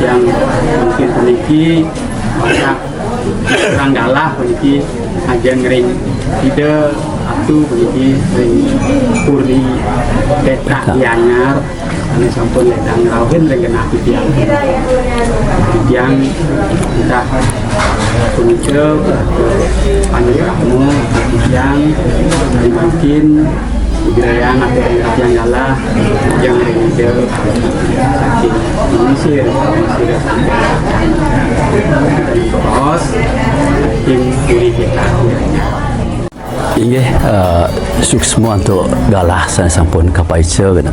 yang mungkin memiliki banyak orang galah memiliki agen ring tidak atau memiliki ring puri detak yanyar ane sampun ledang rawin ring kena yang entah punca panjang kamu yang mungkin budaya yang galah yang rindu saking Mesir terus saking puri kita inggih suksma untuk galah saya sampun kapaice kan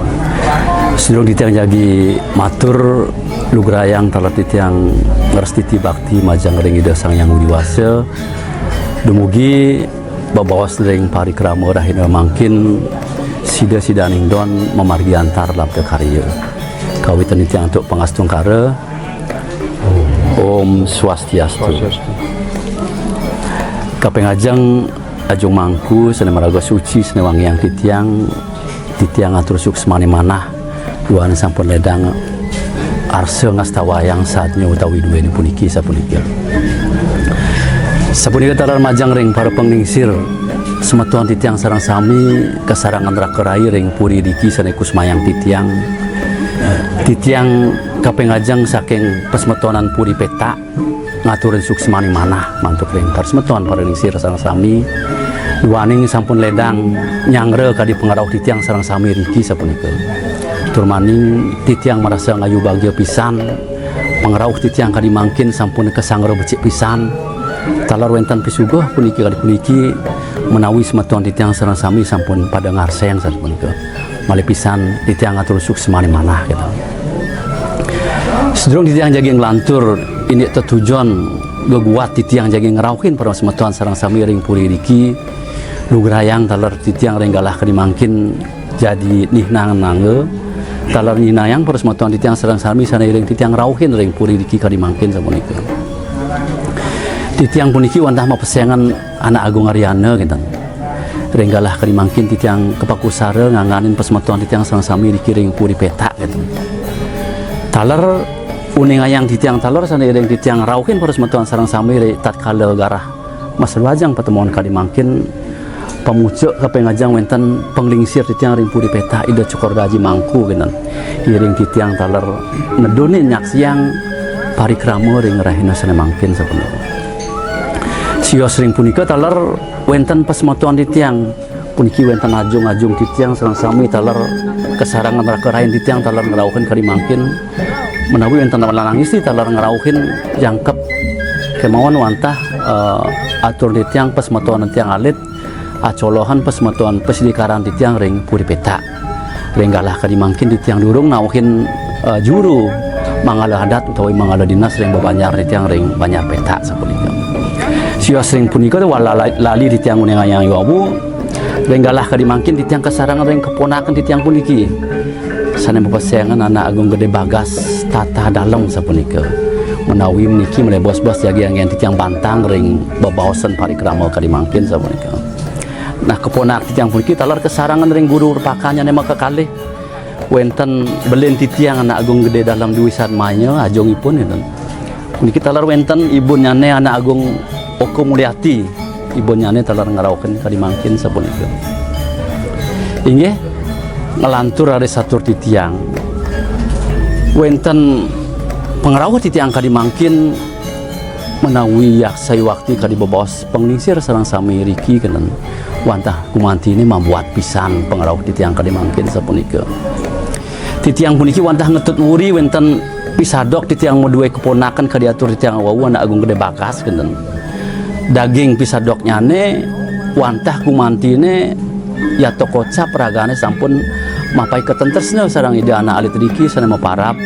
sedurung ditiang jagi matur lugrayang talat titiang ngerstiti bakti majang ring ida sang yang wiwasa dumugi babawas ring parikrama rahina mangkin sida ning don memargi antar labda karya kawitan itiang untuk pengastung kara Om Swastiastu kapengajang ajung mangku sene maraga suci sene wangi yang titiang atur suksmani manah duan sampun ledang arse ngastawayang saatnya utawi duwe puniki sapunika talar majang ring para penglingsir semetuan titiang sarang sami kesarangan rakerai ring puri diki sane kusmayang titiang kapengajang saking pesmetuanan puri peta ngaturin suksmani manah mantuk ring persmetuan para lingsir sarang sami duaning sampun ledang nyangre kadi pengarau titiang sarang sami riki sapunika turmaning titiang merasa ngayu bagya pisan pengarau titiang kadi mangkin sampun kesangre becik pisan talar wentan pisugoh puniki kali puniki menawi semetuan titiang sareng sami sampun pada ngarseng sapunika malih pisan titiang atur suksmani manah gitu. Sedurung titiang jagi nglantur ini tetujuan geguat titiang jagi ngerauhin para semetuan sareng sami ring puri riki lugrayang talar titiang ring galah kadi mangkin jadi nihnang nangge talar ninayang para semetuan titiang sareng sami sana ring titiang rauhin ring puri riki kadi mangkin sapunika titiang puniki wantah mapesengan anak agung Ariana gitu renggalah kadi mangkin titiang kepakusara nganganin pesmetuan titiang sareng sami dikiring puri peta gitu taler uning ayang titiang taler sana ring titiang rauhin para semetuan sareng sami tatkala garah mas wajang pertemuan kadi mangkin pemucuk kapengajang wenten penglingsir titiang ring puri peta ida cukor daji mangku gitu iring titiang taler nedone nyaksiang parikrama ring rahina sana mangkin sapunika sios ring punika talar wenten pesmetuan titiang puniki wenten ajung titiang sareng sami talar kesarangan rakerain titiang talar ngerauhin kadi mangkin menawi wenten lanang istri talar ngerauhin jangkep kemauan wantah atur titiang pesmetuan titiang alit acolohan pesmetuan pesidikaran titiang ring puri peta renggalah kadi mangkin titiang durung nauhin juru mangala adat utawi mangala dinas ring babanyar titiang ring banyar peta sapunika sios ring punika wala lali titiang uneng ayang iwabu renggalah kadi mangkin titiang kesarangan ring keponakan titiang puniki sane pepesengan anak agung gede bagas tata dalem sapunika menawi meniki mulai bos-bos jagi yang titiang bantang ring babaosan parikrama kadi mangkin sapunika nah keponak titiang puniki talar kesarangan ring guru repakanya nema kekalih wenten belen titiang anak agung gede dalam duwisan manya ajongipun itu puniki talar wenten ibu nyane anak agung Oko Mulyati ibu nyane talar ngaraukeun kadi mangkin sapunika inggih ngelantur ari satur titiang wenten pengarawat titiang kadi mangkin menawi yaksai waktu kadi bebos penglingsir sareng sami riki kenen wantah kumanti ini membuat pisan pengaruh titiang kadi mangkin sapunika titiang puniki wantah ngetut wuri wenten pisadok titiang modue keponakan kadi atur titiang wawu anak agung gede bakas kenen daging pisadok nyane wantah kumanti ini ya tokocap ragane sampun mapai ketentesnya sarang ide anak alit riki sana maparap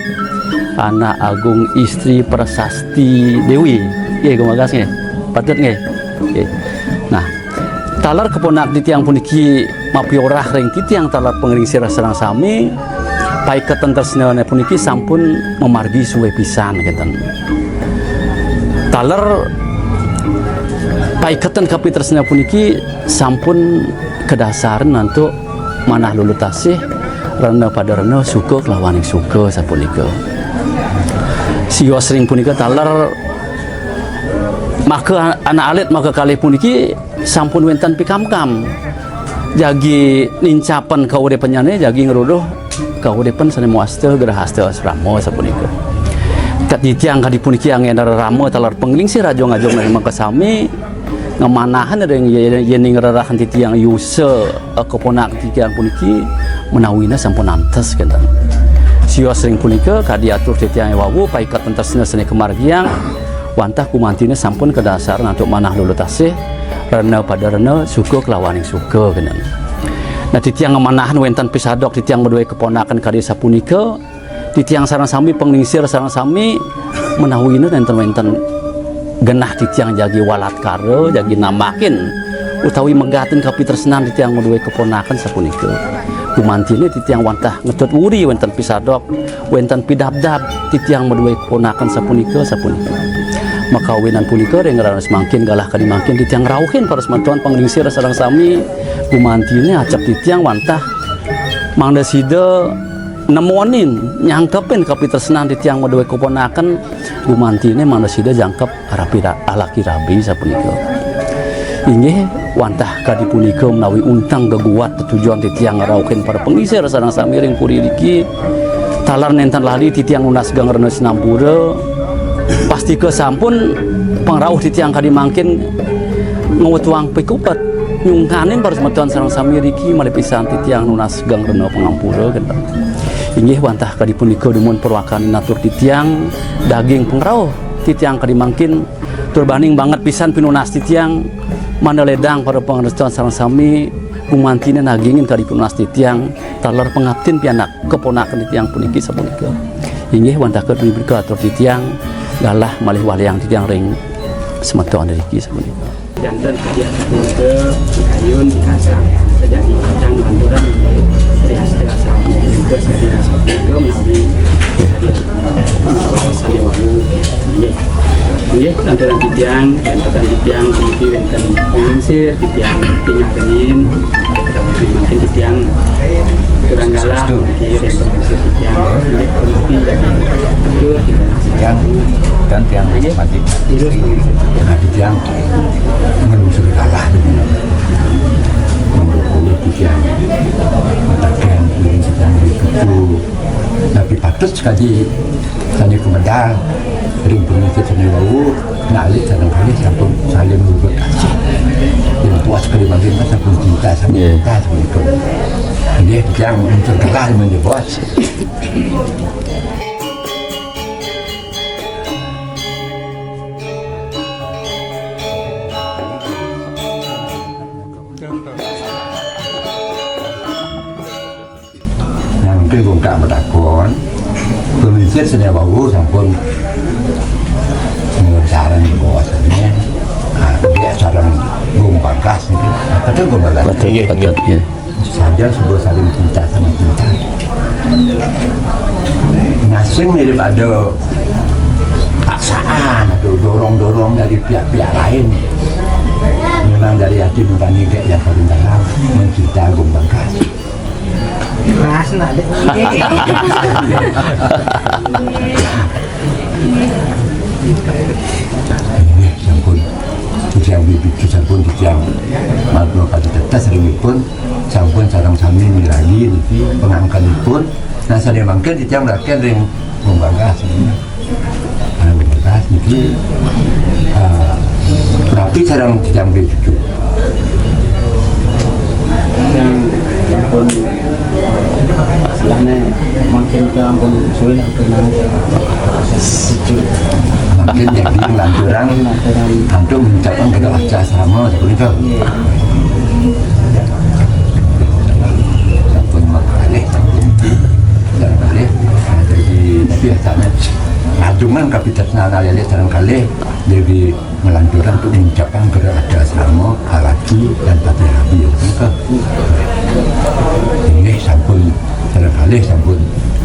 anak agung istri Prasasti Dewi ya gumagas nggih patut nggih okay. Nah talar keponak titiang puniki mapiorah ring titiang talar penglingsir sareng sami pai ketentesna puniki sampun memargi suwe pisan genten talar pai keten kapitresna puniki sampun kedasaran nantu manah lulu tasih rena pada rena suka kelawan suka sapunika sio sering punika talar maka anak alit maka kali puniki sampun wenten pikamkam jagi nincapan kaudepannya jagi ngeruduh kaudepan sane muaste gerahasta asrama sapunika katitiang kadi puniki yang endar ramo talar penglingsir rajo ngajong maka sami ngemanahan ada yang ngerarahan titiang yuse keponak titiang puniki menawina sampun antes kan sio sering punika kadi atur titiang wawu paikat entasna seni kemargiang wantah kumantina sampun kedasar untuk manah lulu tasih rena pada rena suka kelawan yang suka kan nah titiang ngemanahan wentan pisadok titiang medue keponakan kadi sapunika titiang sareng sami penglingsir sareng sami menawina enten-enten genah titiang jagi walat karo jagi namakin utawi megatin kapitresnan titiang medue keponakan sapunika kumantine titiang wantah ngetut wuri wenten pisadok wenten pidabdab titiang medue keponakan sapunika maka winan punika rengeran semakin galah kadi makin titiang rauhin para semantuan penglingsir sareng sami kumantine acap titiang wantah mangda sida nemonin nyangkepin kapitresnan titiang medue keponakan gumantine manusia jangkep alaki rabi sapunika inggih wantah kadi punika menawi untang geguat tujuan titiang ngaraukeun para pengisir sareng sami ring puri iki talar nenten lali titiang lunas gang rena sinampura pasti ke sampun pangrauh titiang kadi mangkin ngewutuang pikupet nyungkanin para semeton sareng sami riki malih pisan titiang lunas gang rena pangampura kan inggih wantah kadi punika dumun perwakani natur titiang daging pengrauh titiang kadi mangkin turbanding banget pisan pinunas titiang mana ledang para pengertian sareng sami kumantine nagingin kadi pinunas titiang talar pengabtin pianak keponakan titiang puniki sapunika inggih wantah kadi atur titiang galah malih waliang titiang ring semeton riki sapunika jantan kegiatan ke kayun dikasang terjadi kacang banturan dari hasil asal juga dari hasil juga melalui saling wawu ini lantaran titiang dan tentang titiang di wenten pengingsir titiang tinggalin makin titiang kurang galah di pengingsir titiang ini pengerti jadi betul yang kan tiang mati nah tiang menelusuri kalah menurut tiang matakan ini sedang begitu tapi patut sekali tanya kemedal ring pengisir seni wawu nalik kadang-kadang sampun saling berbuat kasih yang puas sekali bagian sampun cinta sama kita seperti itu ini tiang menelusuri kalah menjebos gồm cả một đặc của pengisir seni wawu sampun cara membawa seni dia cara gum bagas itu betul gum bagas betul saja sebuah saling cinta sama cinta ngasing mirip ada paksaan atau dorong-dorong dari pihak-pihak lain memang dari hati nurani yang paling dalam mencinta gum bagas keras nak ada ini sampun titiang bibitu sampun titiang maklum kata tetes ringipun sampun sarang sami miragi niki pengangkanipun nah sadaya mangken titiang melakukan ring membagas sebenarnya membagas niki napi sarang titiang beli cucu yang pun istilahnya makin ke ampun sulit pernah cucu makin jadi ngelanturan untuk mengucapkan kedua sama seperti itu sampun makalih sarang kalih jadi tapi biasanya ngajuman kapitas nana lele sarang kalih jadi melanturan untuk mengucapkan kedua sama halaki dan pati habi ini sampun sarang kalih sampun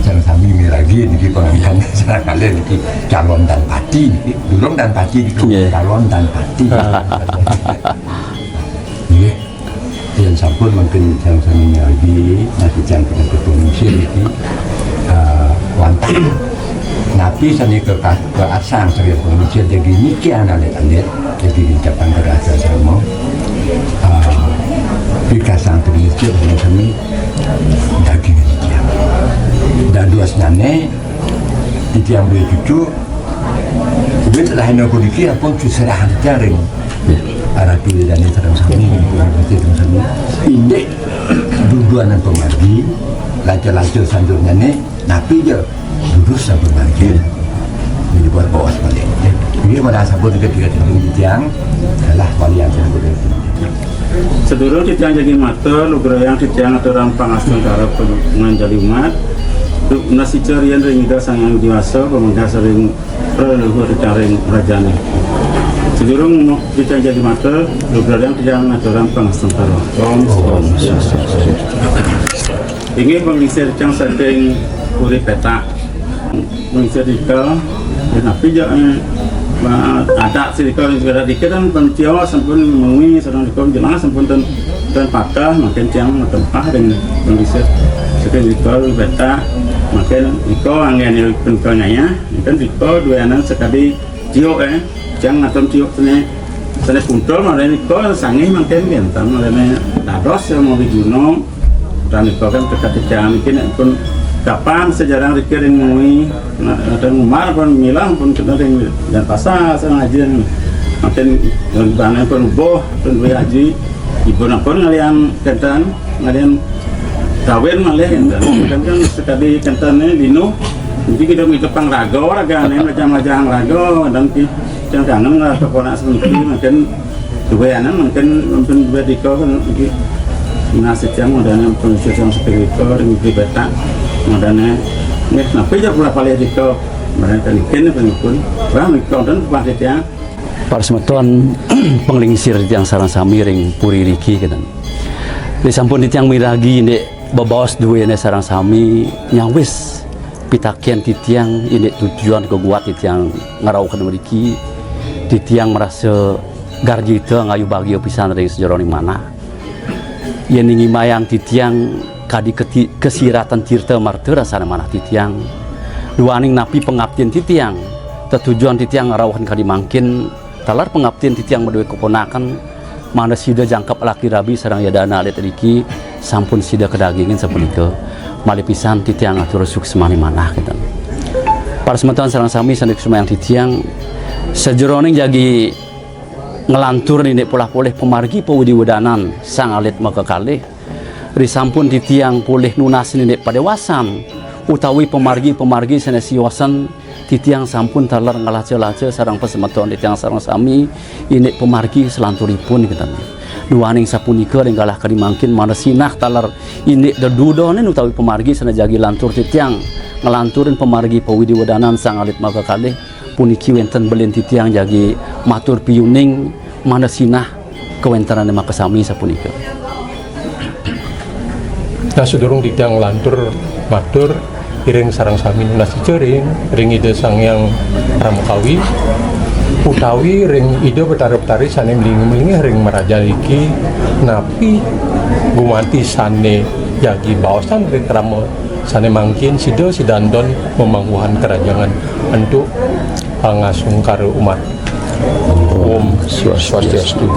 sarang sami miragi niki pengalihan sarang kalih niki calon dan pati niki durung dan pati niki calon dan pati nggih yang sampun mungkin sarang sami miragi nanti jangan ketemu niki wantah napi sani ke asang sebagai pengungsi jadi niki anak-anak jadi ucapan kerasa sama dikasang pengungsi dengan sami daging nikian dan dua senane di tiang beli cucu duit lain aku niki apun suserahan jaring arah pilih dan terang sami terang sami indek duduan pemargi lacur-lacur sanjurnya nih napi je lurus sampai bagian ini buat bawa balik ini pada sabun ketika tiang adalah walian yang berbeda sedurung titiang jadi mata lu gerayang titiang atau rampang asal cara menganjali umat nasi cerian ringida sang yang dewasa pemuda sering leluhur titiang rajani sedurung titiang jadi mata lu gerayang titiang atau rampang asal cara ini pengisi titiang setting puri peta mengisi dikau tapi jangan ada sedikit juga dikit dan pencio sampun mengui sedang dikau jelas sampun dan pakah makin tiang tempah dengan mengisi sedikit dikau peta makin dikau angin penukanya ya kan dikau dua anak sekali cio jangan atom cio sene puntul malah dikau sangi makin bentang malah dados yang mau dijuno dan dikau kan dekat tiang mungkin pun kapan sejarah dikirim mui dan umar pun milang pun kena dan pasar sengaja makin banyak pun boh pun haji ibu pun ngalian kentan ngalian kawin malah kan sekali kentannya lino jadi kita itu pangrago ragane macam-macam rago dan jangan lah keponak semiki makin dua anak mungkin dua diko kan nasib yang modalnya pengusaha yang seperti itu dengan betak modalnya nggak kenapa aja pula paling diko mereka ikan pengikut bang ikon dan pasitnya para semeton penglingsir yang sarang sami ring puri riki kan di sampun di tiang miragi ini babawas dua ini sarang sami yang wis pitakian di tiang ini tujuan keguat di tiang ngarau kan meriki di tiang merasa garji itu ngayu bagi pisan ring sejarah di mana yang ingin mayang titiang kadi kesiratan tirta martir rasana mana titiang duaning napi pengabdian titiang tujuan titiang ngarawahan kadi mangkin talar pengabdian titiang medue keponakan mana sida jangkap laki rabi sarang yadana alit riki sampun sida kedagingin seperti itu malipisan titiang atur sukses mani mana kita para semeton sarang sami sandik semayang titiang sejeroning jagi ngelantur ini pola poleh pemargi pewudi wedanan sang alit maka kalih risampun di tiang poleh nunas ini pada wasan utawi pemargi senesiwasan di tiang sampun talar ngalace-lace sarang pesemeton di tiang sarang sami ini pemargi selanturipun kita duaning sapunika ring galah kadimangkin mana sinah talar ini dedudonen utawi pemargi senajagi lantur di tiang ngelanturin pemargi pewudi wedanan sang alit maka kalih puniki wenten belen titiang jagi matur piyuning mana sinah kewentaran maka sami sapunika nah sedurung titiang lantur matur iring sarang sami nasi cering ring ide sang yang ramukawi utawi ring ide betari-betari sane melingi ring meraja iki napi gumanti sane jagi bawasan ring ramu sane mangkin sidandon memangguhan kerajaan untuk pangasung karo umat. Om Swastiastu.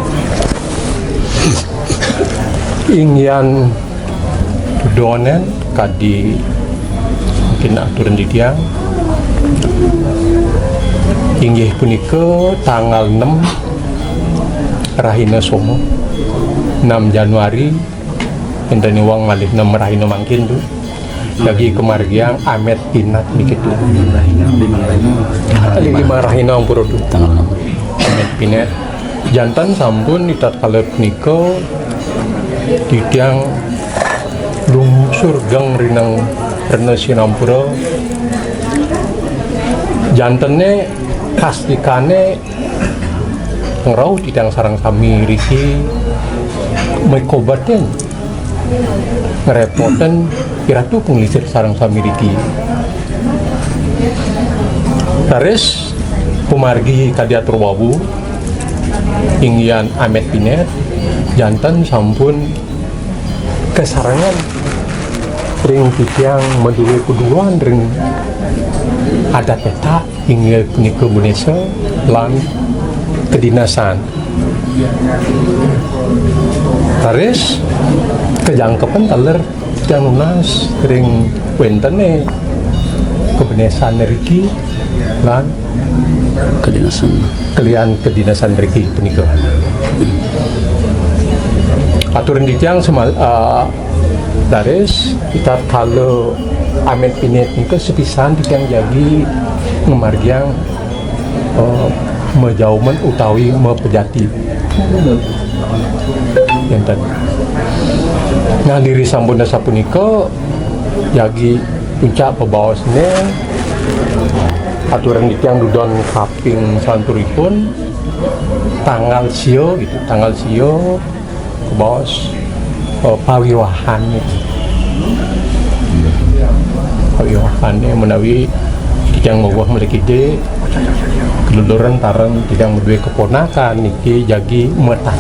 Ingyan tudonen kadi mungkin aturan di tiang inggih punika tanggal 6 Rahina Somo 6 Januari enteni wong malih 6 Rahina mangkin tu lagi kemargiang Amet Pinat begitu 5 Rahina ampura tu tanggal 6 Amet Pinat jantan sampun itat kalep niko tidiang lungsur gang rinang rena sinampura jantene kastikane ngerau tidang sarang sami riki mekobaten ngerepoten piratu pengelisir sarang sami riki taris pumargi kadiatur wawu inggian Amet Pinat jantan sampun kesarangan ring tiang menduwe kuduan ring adat peta hingga punika Indonesia lan kedinasan taris kejangkepan taler yang lunas ring wentene kebenesan riki lan kedinasan kalian kedinasan riki punika aturan di tiang semal taris kita kalau Amet Pinat itu sepisan di tiang jadi ngemargiang menjauman utawi mepejati enten ngadiri sampun sapunika jagi puncak pebawasne aturan di tiang dudon kaping santuripun tanggal sio gitu tanggal sio kebawas pawiwahan pawiwahannya menawi yang ngawah melikide keluluran tarang tidak berdua keponakan niki jagi metah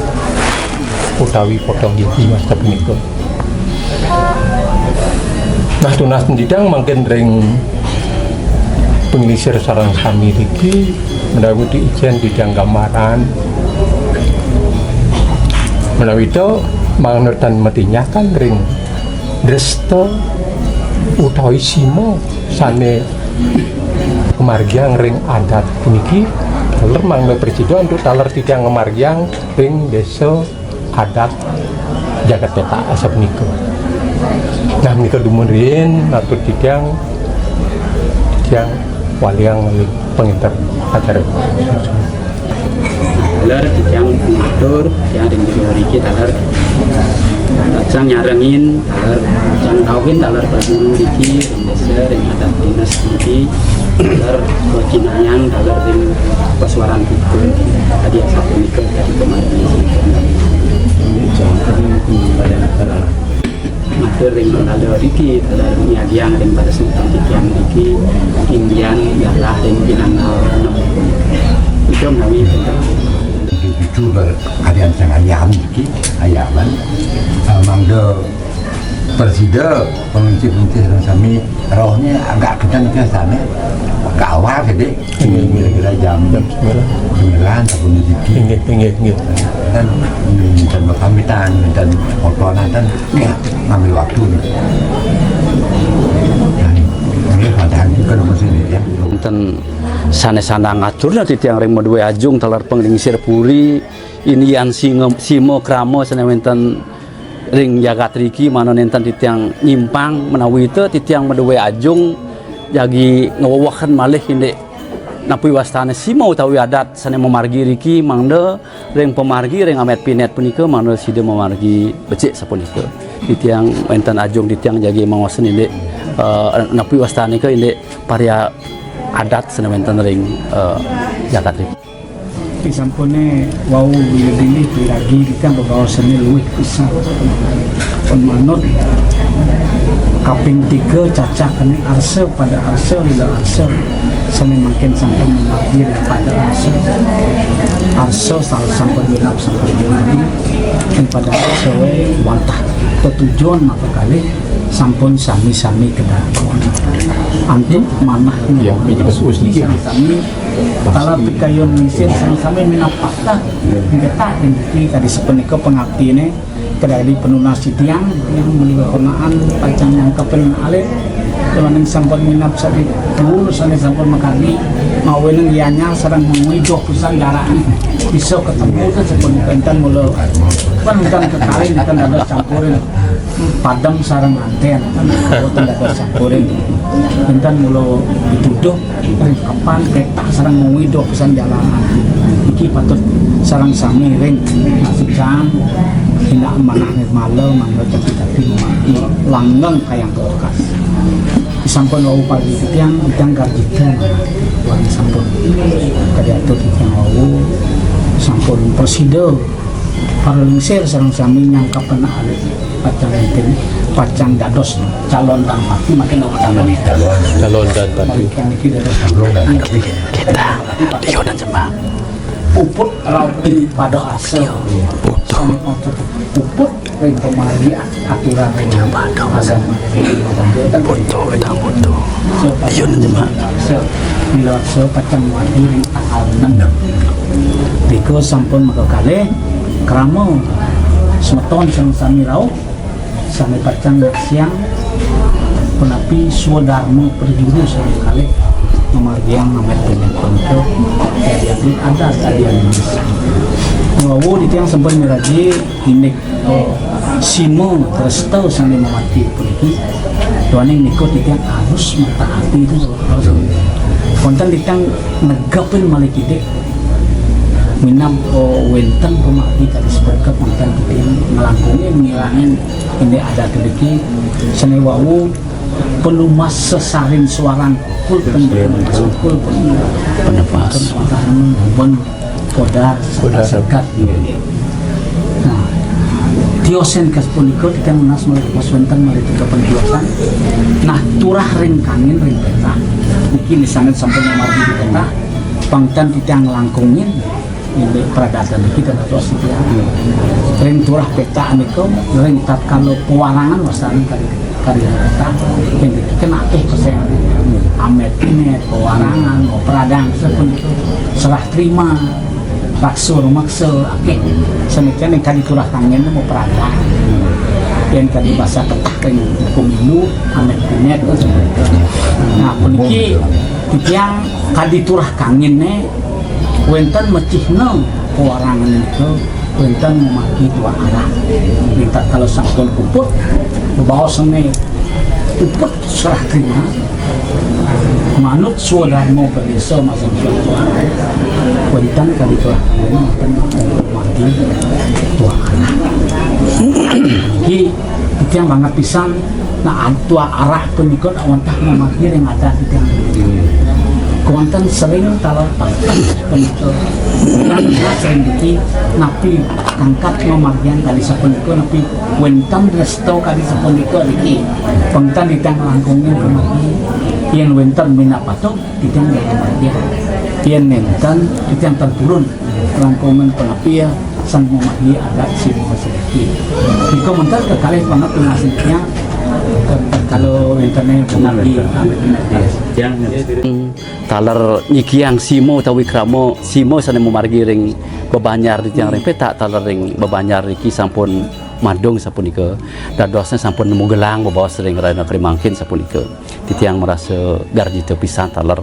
utawi potong gigi masa punika nah tunas tidak makin ring pengilisir sarang sami niki menawi di ijen tidak gambaran menawi itu mangunutan matinya kan ring dresto utawi simo sane kemargiang ring adat puniki taler mangga presiden untuk taler tidak ngemargiang ring desa adat jagat peta asa punika nah menika dumurin atur tidak waliang penginter acara taler yang mengatur yang ring di riki taler sang nyarengin taler sang kawin taler berburu riki ring desa ring adat dinas riki taler wacinayang taler ring pasuaran itu tadi yang satu nikah dari kemarin matur ring taler riki taler niagiang ring pada sultan tikian riki indian yalah ring binangal itu kami itu berkalian sangat ayam iki ayaman mangga presiden pemimpin sami rohnya agak kencang ke sana ke awal gede kira-kira jam 9 tahun ini dan berpamitan dan ordonan dan ngambil waktu ini padahal juga nomor sini ya enten sana-sana ngaturnya di tiang ring medue ajung talar penglingsir puri inian simo kramo sana wenten ring jagat riki mana nenten di tiang nyimpang menawi itu di tiang medue ajung jagi ngewawakan malih ini napui wastane simo utawi adat sana memargi riki mangde ring pemargi ring Amet Pinat punika mangde sida memargi becik sapunika di tiang wenten ajung di tiang jagi mawasen ini napui wastane ke ini paria adat senamenten ring jagat riki Pisampune wau dili lagi kita bebawa seni luwih pisan pun manut kaping 3 cacah kene arse pada arse lila arse seni makin sampai menagih pada arse sampai bilap sampai lagi dan pada arse wantah ketujuan maka kali sampun sami-sami kedakon antum manah yang sedikit sami kalau pikayon misin sami-sami minapakta kita ini tadi sepenika pengabdi ini kedai penunas tiang yang melibat konaan pacang yang kepen alit dengan sampun minap sadi dulu sampun makani mau nang ianya sareng mengido pisan darahnya bisa ketemu kan sepun pentan mulu kan ketarin kan ada campurin padam sareng anten kan ada campurin pentan mulu dituduh kapan peta sareng mengido pisan jalanan iki patut sareng sami ring sejam hina manah malam mangga tapi langgeng kayang bekas sampun wau pagi tiang garjikan wan sampun kada atur tiang wau sampun presido parlengsir sareng sami nyangkap kena alih pacang dados calon dan mati makin calon dan pati kita Dio dan Jemaah puput rapi pada asal puput ring pemali aturan ring pada asal butuh kita butuh Dio dan Jemaah bila sepacang wadi ring tanggal 6 biko sampun makakali keramo semeton sami rau sami pacang siang penapi suadarmo perjuru sekali memargiang amet penyakon itu jadi ada stadion wawu di tiang sempat miraji inik simo terus tahu sambil memati pergi tuaning nikot di tiang harus mata hati itu konten di tiang negapin malikide minam wenten pemaki tadi seberkat konten di tiang melangkungi ngilangin ini ada kedeki seni wawu pelumas sesarin suaran kul kul penepas pun podar sekat nah tiosen kas puniko kita menas mulai paswentan mulai tiga penjualan nah turah ring kangin ring peta mungkin sangat sampai nomor di peta pangtan kita langkungin ini peradatan kita atau setia ring turah peta aniko ring tak kalau pewarangan wasaran kali peta yang kena kesehatan amet ini pewarangan peradang sepun serah terima maksur akeh semacam yang tadi turah kangen mau peradang yang tadi bahasa ketah yang pemilu amet ini nah puniki yang tadi turah kangennya wenten mecihno pewarangan itu wenten memaki dua arah minta kalau sampun puput bawa seni puput serah terima manut suadarmo berdesa macam suara wenten kali dua mati dua arah itu yang banget pisang nah dua arah pengikut awantah memaki yang ada di tiang konten sering kalau pengikut dan sering diki napi angkat nomarian kali sepuluh napi wentan resto kali sepuluh diki pengtan di tiang langkungnya kemari yang wentan minat patok di tiang nomarian yang mentan di tiang terturun langkungan penapi ya sang memahami ada si sedikit di komentar kekali banget pengasihnya kalau internet penagi yang talar nyikiang simo tawi kramo simo sana memargi ring bebanyar di tiang ring peta talar ring bebanyar iki sampun madong sampun ike dadosnya sampun nemu gelang bawa sering rana kerimangkin sampun ike di tiang merasa garji tepisan talar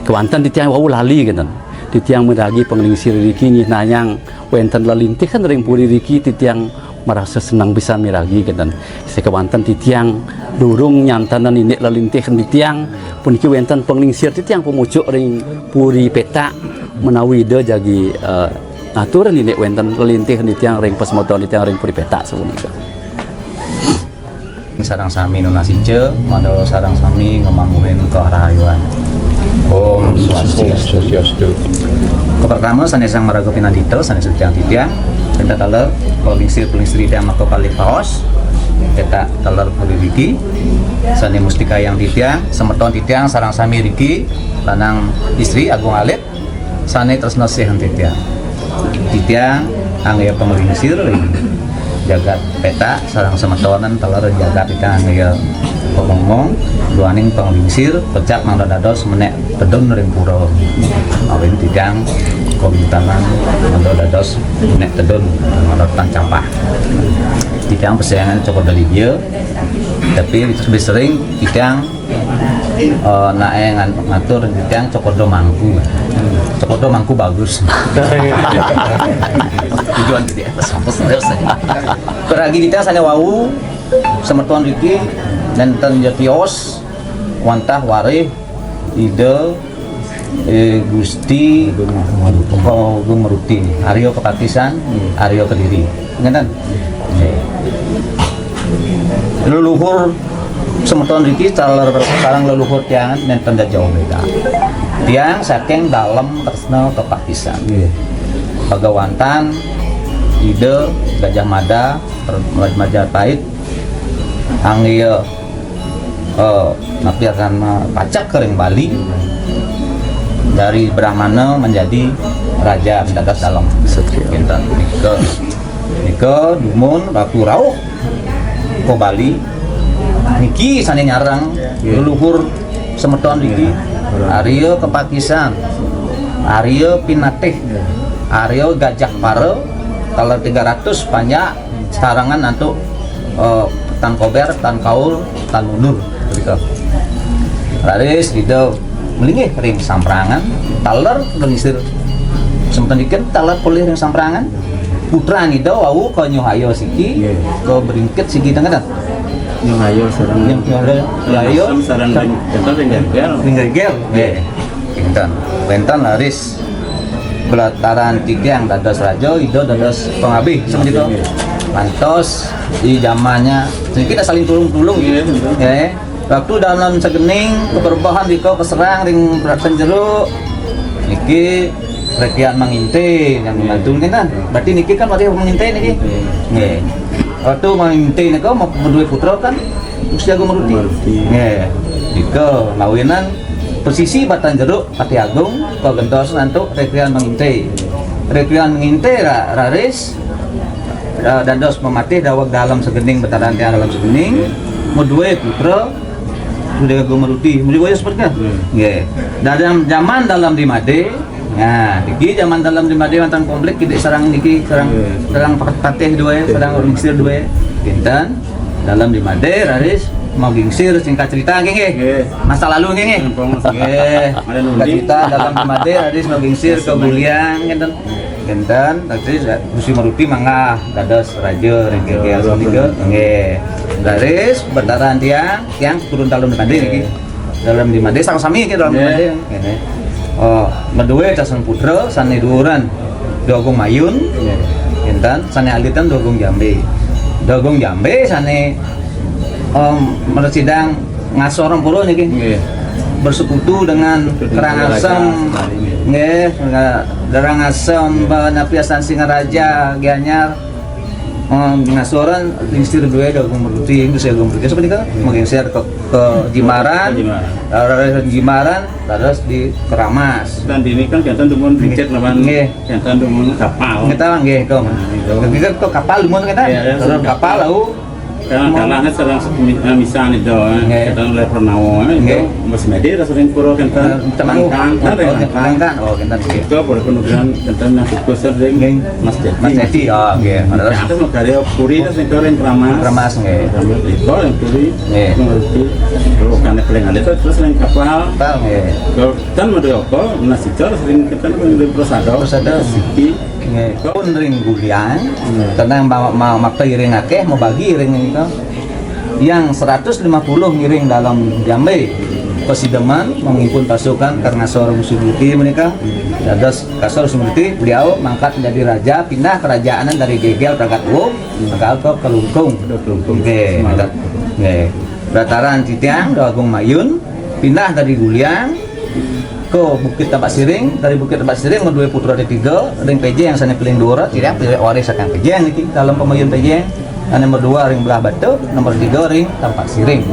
kewantan di tiang wau lali kan di tiang meragi penglingsir riki nanyang wenten lalintih kan ring puri riki di tiang merasa senang bisa miragi kan sekewantan di tiang durung nyantanan ini lalintih di tiang pun iki wenten penglingsir di tiang pemucuk ring puri peta menawi de jagi aturan ini wenten lalintih di tiang ring pasmoton di tiang ring puri peta sepunika sarang sami nunasice mando sarang sami ngemamuhin ke rahayuan Om Swastiastu. Pertama sanesang maraga pinadito sanes tiang titiang kita taler provinsi tiang mako kali paos kita taler poliriki sane mustika yang titiang semeton titiang sarang sami riki lanang istri agung alit sane tresno sehan titiang angya pemelingsir jagat peta sarang semetonan taler jagat titiang angya ngomong duaning penglingsir pecak mangda dados menek tedon ring pura awin tidang komintanan mangda dados menek tedon mangda tancapah tidang persaingan cukup dari dia tapi lebih sering tidang nae ngatur titiang cokodo mangku. Cokodo mangku bagus. Tujuan dia terus saja. Peragi titiang sane wau semertuan riki dan tenjatios wantah warih ide Gusti Agung Maruti Aryo Kepatisan Aryo Kediri ngeten leluhur semertuan riki sareng leluhur tiangan dan tanda jauh beda tiang saking dalam tresna Kepatisan Pagawantan ide Gajah Mada Majapahit angge napiakan pacak kering Bali dari Brahmana menjadi raja mendadak dalam kinten nike dumun Ratu Rauh ke Bali niki sane nyarang leluhur semertuan riki Aryo Kepatisan Aryo Pinatih Aryo Gajah Pare kalau 300 banyak sarangan untuk tan kober, tan kaul, tan mundur begitu. Laris itu melingih ring samprangan, taler genisir. Sementan ikan taler pulih ring samprangan. Putra itu wau ke nyuhayo siki, ke beringkit siki tengah. Nyuhayo sareng Nyuhayo sareng ringgel. Kinten, bentan laris belataran tiang dados raja, itu dados pengabih seperti itu. Mantos di zamannya kita saling tulung-tulung ya. Waktu dalam segening keberbahan diko keserang ring beraksan jeruk niki rekian manginte yang membantu kan berarti niki kan masih manginte niki nggih waktu manginte niko mau berdua putra kan Gusti Agung Maruti nggih diko lawinan posisi Batan Jeruk Pati Agung ke gentos nantuk rekian manginte raris dados mematih dawag dalam segening betaran tiang dalam segening modue putra Gusti Agung Maruti modue seperti kan nggih dalam zaman dalam di Made nah iki zaman dalam di Made wonten komplek kita serang niki serang patih dua serang gingsir dua kinten dalam di Made raris mau gingsir singkat cerita nggih masa lalu nggih cerita dalam di Made raris mau gingsir ke Buliang kinten tadi Gusti Maruti mangga dados raja ringkil sanika nggih garis bertaran tiang turun dalam di Made niki dalam di Made sami iki dalam di Made ngene medue casan putra sane dhuwuran Dogung Mayun kinten sane alitan Dogung Jambe sane meresidang ngasorong pulo niki bersekutu dengan Karangasem nggih Karangasem napiasan Singaraja Gianyar ngasoran dingsir dua Agung Maruti Gusti Agung Maruti seperti kan menggeser ke Jimaran terus di Keramas Dan ini kan jantan dumun rincet lawan jantan dumun kapal. kita nggih ke kapal dumun kita terus kapal lalu Kalahnya serang misalnya itu, kita mulai pernawa itu masih media sering pura kita Temangkan itu boleh penugasan kita nasib sering Mas Jati itu mau karya puri itu sering Keramas nggih itu yang puri mengerti kalau karena paling ada itu terus sering kapal dan mau apa nasi cor sering kita mengambil persada siki pun ring gulian tentang mau ring akeh mau bagi ring itu yang 150 ngiring dalam Jambe Kesideman mengimpun pasukan karena seorang Musuh-Muti mereka dados kasor Musuh-Muti beliau mangkat menjadi raja pindah kerajaannya dari Gegel Pragat Wong ke Kelungkung Dataran Titiang Agung Mayun pindah dari Guliang ke Bukit Tapak Siring dari Bukit Tapak Siring dua putra ada 3 ring PJ yang sana paling dua tidak pilih waris akan PJ niki dalam pemayun PJ yang nomor 2 ring Belah Batu nomor 3 ring Tapak Siring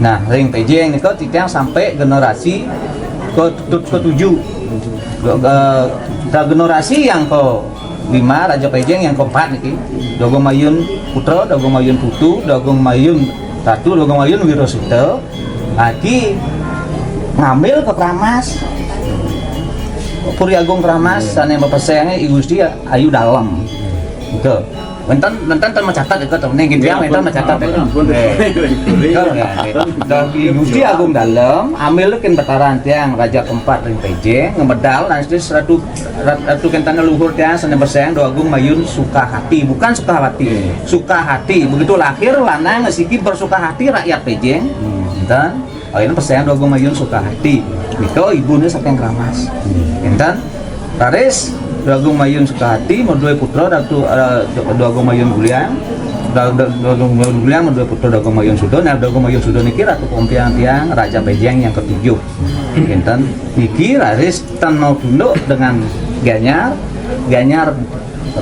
nah ring PJ niki titiang sampai generasi ke-7 generasi yang ke-5 Raja PJ yang ke-4 niki Dogung Mayun Putra Dogung Mayun Putu Dogung Mayun Ratu Dogung Mayun Wirosito lagi ngambil ke Keramas Puri Agung Keramas sana bapak sayangnya Gusti Ayu Dalam Itu. Nonton mencatat itu tuh, nih gitu ya, nonton mencatat itu. Gusti Agung Dalem, ambil kan bataran tiang Raja keempat ring PJ, ngemedal, nanti ratu kentana luhur tiang sana bersayang Do Agung Mayun Sukahati, bukan Sukawati, Sukahati. Begitu lahir lanang ngesiki bersuka hati rakyat PJ, dan akhirnya bersayang Do Agung Mayun Sukahati. Itu ibunya saking keramas, dan Raris Do Agung Mayun Sukahati mau dua putra Do Agung Mayun Guliang, Do Agung Mayun Guliang mau dua putra Do Agung Mayun Sudo. Nah, Do Agung Mayun Sudo niki ratu kompiang tiang Raja Pejeng yang ketujuh. Kinten niki Raris tan mau tunduk dengan Ganyar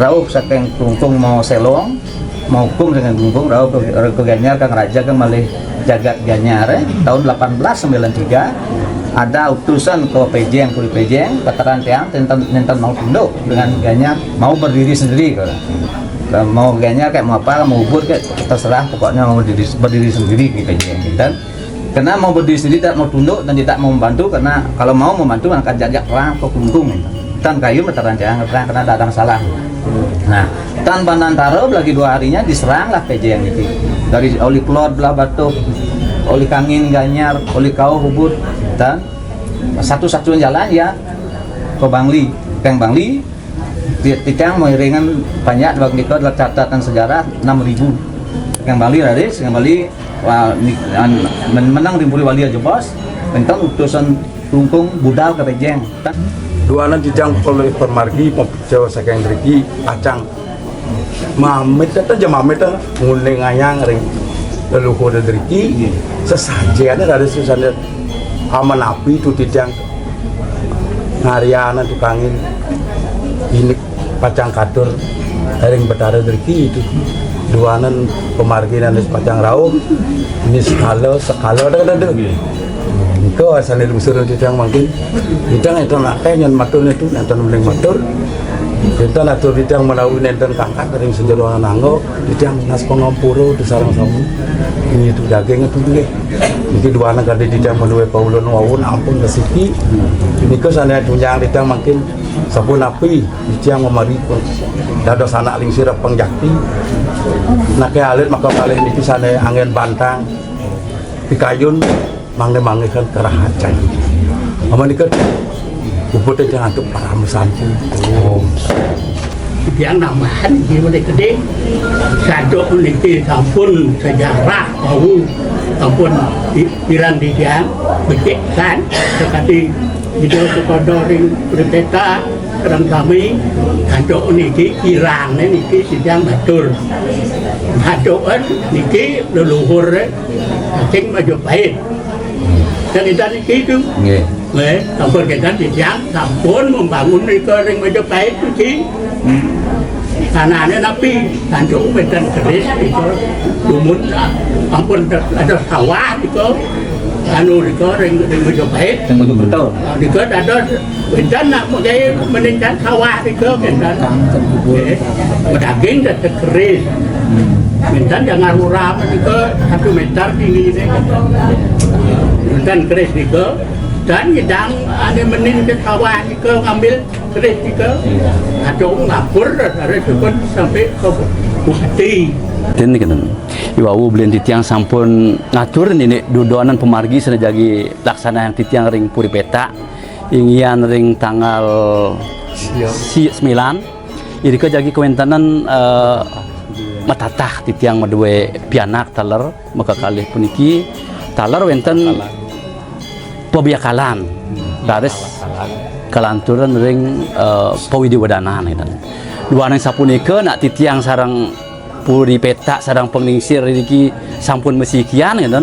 rauh saking tungtung mau selong, mau hukum dengan tungtung rauh ke Ganyar kang Raja kang malih jagat Ganyar tahun 1893. Ada utusan ke Pejeng, Puri Pejeng, veteran tiang tentang mau tunduk dengan Ganyar mau berdiri sendiri. Mau Ganyar kayak mau apa, mau ubur kayak terserah, pokoknya mau berdiri sendiri di Pejeng. Dan karena mau berdiri sendiri tidak mau tunduk dan tidak mau membantu, karena kalau mau membantu akan jajak perang ke kuntung. Dan kayu veteran tiang karena datang salah. Nah, tan Banantaro lagi 2 harinya diseranglah Pejeng itu dari oli klor belah batu, oli kangin Ganyar, oli kau hubur. Dan satu-satunya jalan ya ke Bangli, Kang Bangli, Titiang mau iringan banyak bagi itu adalah catatan sejarah 6.000. Kang Bangli Raris, Kang Bangli menang di Puri Wali aja bos, tentang utusan tungkung budal ke Pejeng. Duanan Titiang oleh Permargi, Jawa Saking Driki, Pacang, Mamit itu aja Mamit itu nguling ayang ring leluhur Driki, sesajiannya dari susahnya aman api itu Titiang ngariana tukangin ini Pacang Kadur ring Betara Driki itu duanan Pemarginan Pacang Rauh ini skala ada itu asal lungsur Titiang mungkin Titiang itu nak kayak matur itu nanti mending matur kita natur Titiang menawi nenten kangkat ring senjata nanggo Titiang nas pengampuro di sarang samu ini itu daging itu deh ini dua anak ada Titiang menuai paulun wawun ampun kesiki ini ke sana tunjang Titiang makin sabun api Titiang memari pun dados anak lingsir pengjakti nak alit maka kali ini sana angin bantang pikayun mangge kan kerahacan aman ikat ubud aja untuk para mesanti yang nambahan di mulai gede sadok meniti sampun sejarah tahu sampun pirang di dia becek kan sekali video sekodoring berpeta kerang kami sadok meniti pirang niki sedang batur sadokan niki leluhur cing Majapahit dan itu sampun kita Titiang sampun membangun ring Majapahit itu kanannya napi tanjung medan keris itu lumut ampun ada sawah itu anu itu ring Majapahit betul itu ada medan nak menjadi meningkat sawah itu medan daging dan keris medan jangan urap itu 1 meter tinggi ini medan keris itu dan yang ada menin ke sawah itu ngambil keris itu ada ngapur dari itu sampai ke Bukti ini kan iwawu belian Titiang sampun ngatur ini dudoanan Pemargi sudah jadi laksana yang Titiang ring Puri Peta ingian ring tanggal 9 ini ke jadi kewentanan matatah Titiang madue pianak taler maka kali puniki taler wenten pebiakalan daris kelanturan ring Pawidi Wadanan itu dua nang sapunika nak Titiang sarang Puri Peta sarang penglingsir iki sampun mesikian gitu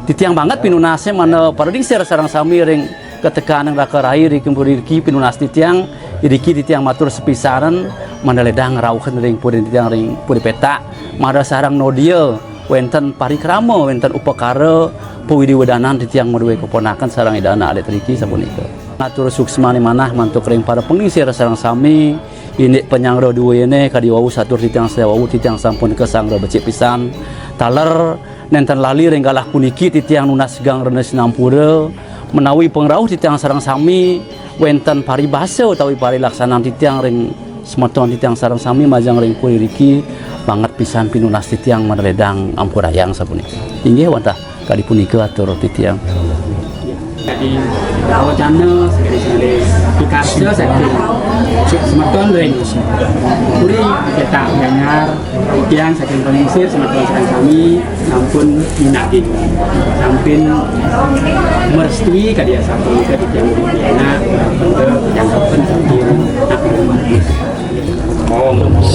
Titiang banget pinunasnya mana pada lingsir sarang sami ring ketekanan raka rai ring Puri iki pinunas Titiang iki Titiang matur sepisaran mana ledang rauhan ring Puri Titiang ring Puri Peta mada sarang nodia wenten parikrama wenten upakara Pawidi Wadanan Titiang madue keponakan sarang idana alit riki sapunika ngatur suksmani manah mantuk ring para penglingsir sarang sami ini penyangro dua ini kadiwawu satu Titiang sewawu Titiang sampun ke sangro becik pisan taler nenten lali ring galah puniki Titiang nunas gang renes nampura menawi pengrauh Titiang sarang sami wenten paribasa utawi pari laksanaan Titiang ring semeton titiang sarang sami majang ring puri riki banget pisan pinunas titiang meredang ampurayang sapuni. Inggih wantah kadipunika atur titiang. Jadi kalau channel sekali Picasso sakit semeton ring puri kita nyanyar yang saking pemisir semeton sarang kami ampun minati sampin merestui kadia satu ke yang enak untuk yang kapan sambil Santi.